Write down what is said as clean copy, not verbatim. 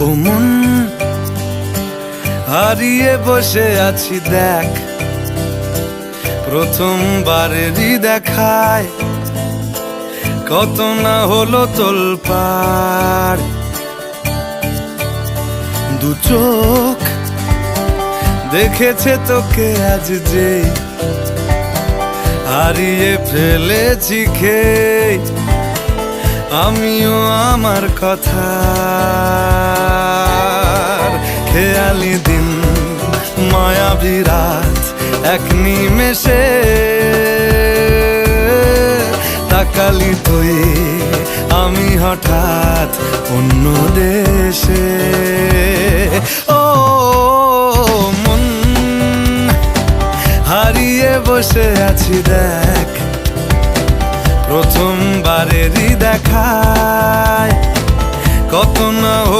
ও মন, হারিয়ে বসে আছি দেখ, প্রথমবারেরই দেখায় কত না হলো তোলপাড়। দু চোখ দেখেছে তোকে আজ যে, হারিয়ে ফেলেছি খেয়ে আমিও আমার কথা। খেয়ালি দিন, মায়াবী রাত, এক নিমেষে তাকালি তুই, আমি হঠাৎ অন্য দেশ।